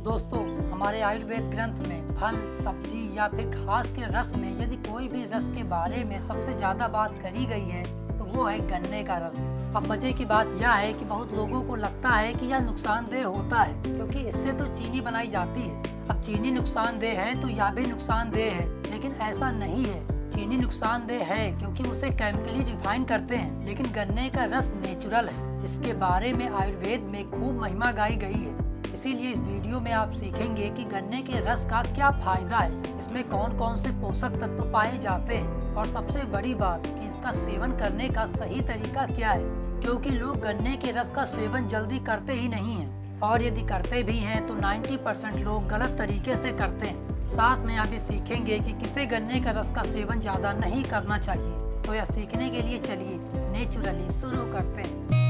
दोस्तों, हमारे आयुर्वेद ग्रंथ में फल, सब्जी या फिर घास के रस में यदि कोई भी रस के बारे में सबसे ज्यादा बात करी गई है तो वो है गन्ने का रस। अब मजे की बात यह है कि बहुत लोगों को लगता है कि यह नुकसानदेह होता है क्योंकि इससे तो चीनी बनाई जाती है। अब चीनी नुकसानदेह है तो यह भी नुकसानदेह है, लेकिन ऐसा नहीं है। चीनी नुकसानदेह है क्योंकि उसे केमिकली रिफाइन करते हैं, लेकिन गन्ने का रस नेचुरल है। इसके बारे में आयुर्वेद में खूब महिमा गाई गई है। इसीलिए इस वीडियो में आप सीखेंगे कि गन्ने के रस का क्या फायदा है, इसमें कौन कौन से पोषक तत्व पाए जाते हैं और सबसे बड़ी बात कि इसका सेवन करने का सही तरीका क्या है, क्योंकि लोग गन्ने के रस का सेवन जल्दी करते ही नहीं हैं और यदि करते भी हैं तो 90% लोग गलत तरीके से करते हैं। साथ में आप ये सीखेंगे कि किसे गन्ने का रस का सेवन ज्यादा नहीं करना चाहिए। तो यह सीखने के लिए चलिए नेचुरली शुरू करते हैं।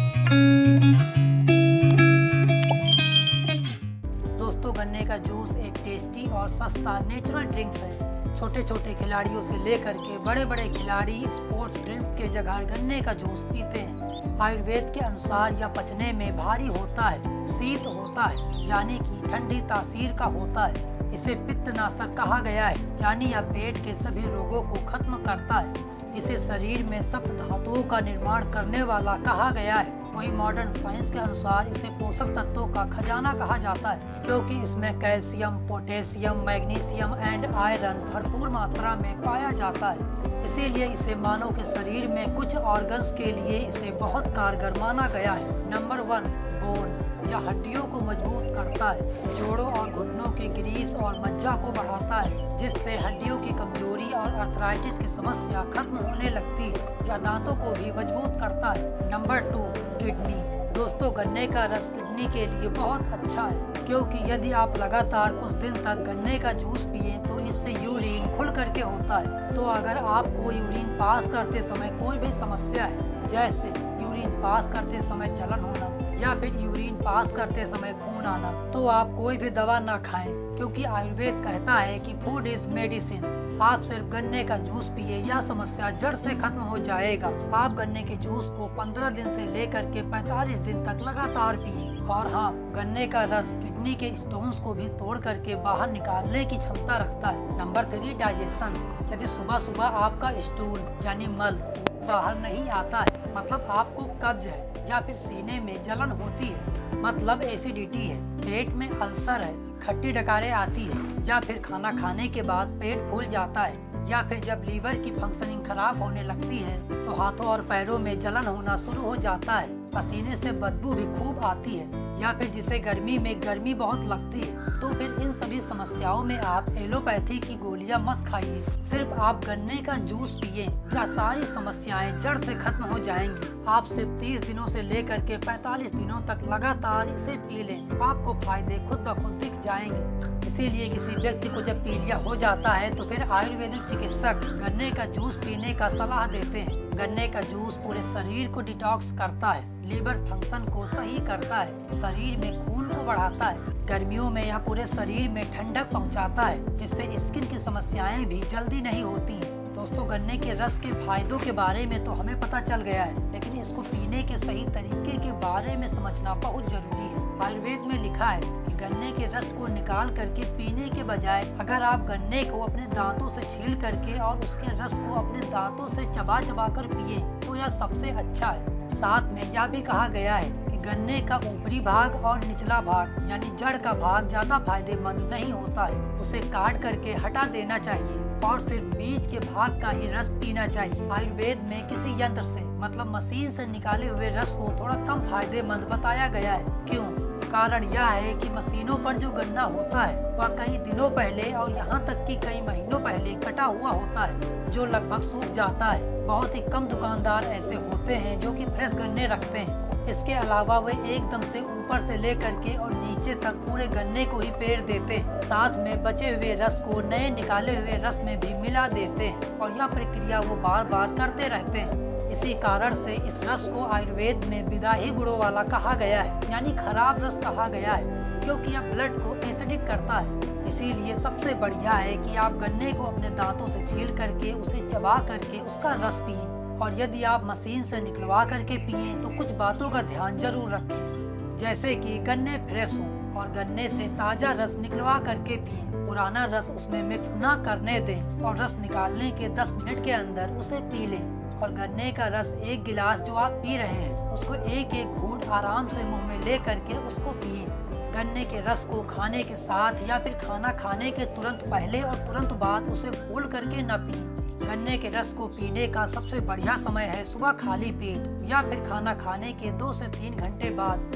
दोस्तों, गन्ने का जूस एक टेस्टी और सस्ता नेचुरल ड्रिंक्स है। छोटे छोटे खिलाड़ियों से लेकर के बड़े बड़े खिलाड़ी स्पोर्ट्स ड्रिंक्स के जगह गन्ने का जूस पीते हैं। आयुर्वेद के अनुसार यह पचने में भारी होता है, शीत होता है यानी कि ठंडी तासीर का होता है। इसे पित्तनाशक कहा गया है, यानी यह पेट के सभी रोगों को खत्म करता है। इसे शरीर में सप्त धातुओं का निर्माण करने वाला कहा गया है। वही मॉडर्न साइंस के अनुसार इसे पोषक तत्वों का खजाना कहा जाता है, क्योंकि इसमें calcium, potassium, magnesium and iron भरपूर मात्रा में पाया जाता है। इसीलिए इसे मानव के शरीर में कुछ ऑर्गन्स के लिए इसे बहुत कारगर माना गया है। Number 1, bone. यह हड्डियों को मजबूत करता है, जोड़ों और घुटनों की ग्रीस और मज्जा को बढ़ाता है, जिससे हड्डियों की कमजोरी और अर्थराइटिस की समस्या खत्म होने लगती है। यह दांतों को भी मजबूत करता है। Number 2, kidney. दोस्तों, गन्ने का रस किडनी के लिए बहुत अच्छा है, क्योंकि यदि आप लगातार कुछ दिन तक गन्ने का जूस पिए तो इससे यूरिन खुल करके होता है। तो अगर आपको यूरिन पास करते समय कोई भी समस्या है, जैसे यूरिन पास करते समय जलन होना या फिर यूरिन पास करते समय खून आना, तो आप कोई भी दवा ना खाएं, क्योंकि आयुर्वेद कहता है कि फूड इज मेडिसिन। आप सिर्फ गन्ने का जूस पिए, यह समस्या जड़ से खत्म हो जाएगा। आप गन्ने के जूस को 15 दिन से लेकर के 45 दिन तक लगातार पिए। और हाँ, गन्ने का रस किडनी के स्टोन्स को भी तोड़ करके बाहर निकालने की क्षमता रखता है। Number 3, digestion. यदि सुबह सुबह आपका स्टूल यानी मल बाहर नहीं आता है, मतलब आपको कब्ज है या फिर सीने में जलन होती है, मतलब एसिडिटी है, पेट में अल्सर है, खट्टी डकारें आती है, या फिर खाना खाने के बाद पेट फूल जाता है, या फिर जब लीवर की फंक्शनिंग खराब होने लगती है तो हाथों और पैरों में जलन होना शुरू हो जाता है, पसीने से बदबू भी खूब आती है, या फिर जिसे गर्मी में गर्मी बहुत लगती है, तो फिर इन सभी समस्याओं में आप एलोपैथी की गोलियां मत खाइए। सिर्फ आप गन्ने का जूस पिए, या सारी समस्याएं जड़ से खत्म हो जाएंगी। आप सिर्फ 30 दिनों से लेकर के 45 दिनों तक लगातार इसे पी लें, आपको फायदे खुद ब खुद दिख जाएंगे। इसीलिए किसी व्यक्ति को जब पीलिया हो जाता है तो फिर आयुर्वेदिक चिकित्सक गन्ने का जूस पीने का सलाह देते हैं। गन्ने का जूस पूरे शरीर को डिटॉक्स करता है, लीवर फंक्शन को सही करता है, शरीर में खून को बढ़ाता है। गर्मियों में यह पूरे शरीर में ठंडक पहुंचाता है, जिससे स्किन की समस्याएं भी जल्दी नहीं होती हैं। दोस्तों, गन्ने के रस के फायदों के बारे में तो हमें पता चल गया है, लेकिन इसको पीने के सही तरीके के बारे में समझना बहुत जरूरी है। आयुर्वेद में लिखा है कि गन्ने के रस को निकाल करके पीने के बजाय अगर आप गन्ने को अपने दांतों से छील करके और उसके रस को अपने दांतों से चबा चबा कर पिए तो यह सबसे अच्छा है। साथ में यह भी कहा गया है कि गन्ने का ऊपरी भाग और निचला भाग यानी जड़ का भाग ज्यादा फायदेमंद नहीं होता है, उसे काट करके हटा देना चाहिए और सिर्फ बीज के भाग का ही रस पीना चाहिए। आयुर्वेद में किसी यंत्र से मतलब मशीन से निकाले हुए रस को थोड़ा कम फायदेमंद बताया गया है। क्यों? कारण यह है कि मशीनों पर जो गन्ना होता है वह कई दिनों पहले और यहाँ तक कि कई महीनों पहले कटा हुआ होता है, जो लगभग सूख जाता है। बहुत ही कम दुकानदार ऐसे होते हैं जो कि फ्रेश गन्ने रखते हैं। इसके अलावा वे एकदम से ऊपर से लेकर के और नीचे तक पूरे गन्ने को ही पेर देते हैं, साथ में बचे हुए रस को नए निकाले हुए रस में भी मिला देते हैं और यह प्रक्रिया वो बार बार करते रहते हैं। इसी कारण से इस रस को आयुर्वेद में विदाही गुणों वाला कहा गया है, यानी खराब रस कहा गया है, क्योंकि यह ब्लड को एसिडिक करता है। इसीलिए सबसे बढ़िया है कि आप गन्ने को अपने दांतों से छील करके उसे चबा करके उसका रस पिए, और यदि आप मशीन से निकलवा करके पिए तो कुछ बातों का ध्यान जरूर रखें, जैसे कि गन्ने फ्रेश हों और गन्ने से ताज़ा रस निकलवा करके पिएं। पुराना रस उसमें मिक्स ना करने दें और रस निकालने के 10 मिनट के अंदर उसे पी लें। और गन्ने का रस 1 गिलास जो आप पी रहे हैं उसको एक एक घूंट आराम से मुंह में ले करके उसको पिए। गन्ने के रस को खाने के साथ या फिर खाना खाने के तुरंत पहले और तुरंत बाद उसे भूल करके न पिए। गन्ने के रस को पीने का सबसे बढ़िया समय है सुबह खाली पेट या फिर खाना खाने के 2 से 3 घंटे बाद।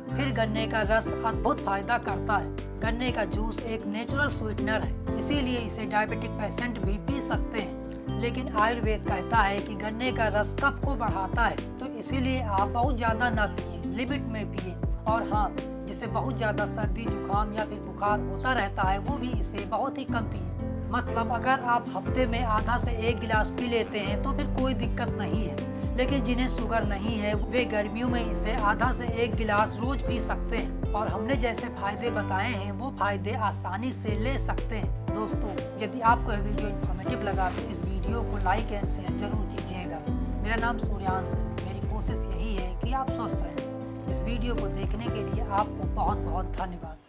फिर गन्ने का रस अद्भुत फायदा करता है। गन्ने का जूस एक नेचुरल स्वीटनर है, इसीलिए इसे डायबिटिक पेशेंट भी पी सकते हैं। लेकिन आयुर्वेद कहता है कि गन्ने का रस कफ को बढ़ाता है, तो इसीलिए आप बहुत ज़्यादा ना पिए, लिमिट में पिए। और हाँ, जिसे बहुत ज़्यादा सर्दी जुकाम या फिर बुखार होता रहता है वो भी इसे बहुत ही कम पिए। मतलब अगर आप हफ्ते में आधा से 1 गिलास पी लेते हैं तो फिर कोई दिक्कत नहीं है। लेकिन जिन्हें शुगर नहीं है वे गर्मियों में इसे आधा से 1 गिलास रोज पी सकते हैं और हमने जैसे फायदे बताए हैं वो फायदे आसानी से ले सकते हैं। दोस्तों, यदि आपको यह वीडियो इन्फॉर्मेटिव लगा तो इस वीडियो को लाइक एंड शेयर जरूर कीजिएगा। मेरा नाम सूर्यांश है। मेरी कोशिश यही है कि आप स्वस्थ रहें। इस वीडियो को देखने के लिए आपको बहुत बहुत धन्यवाद।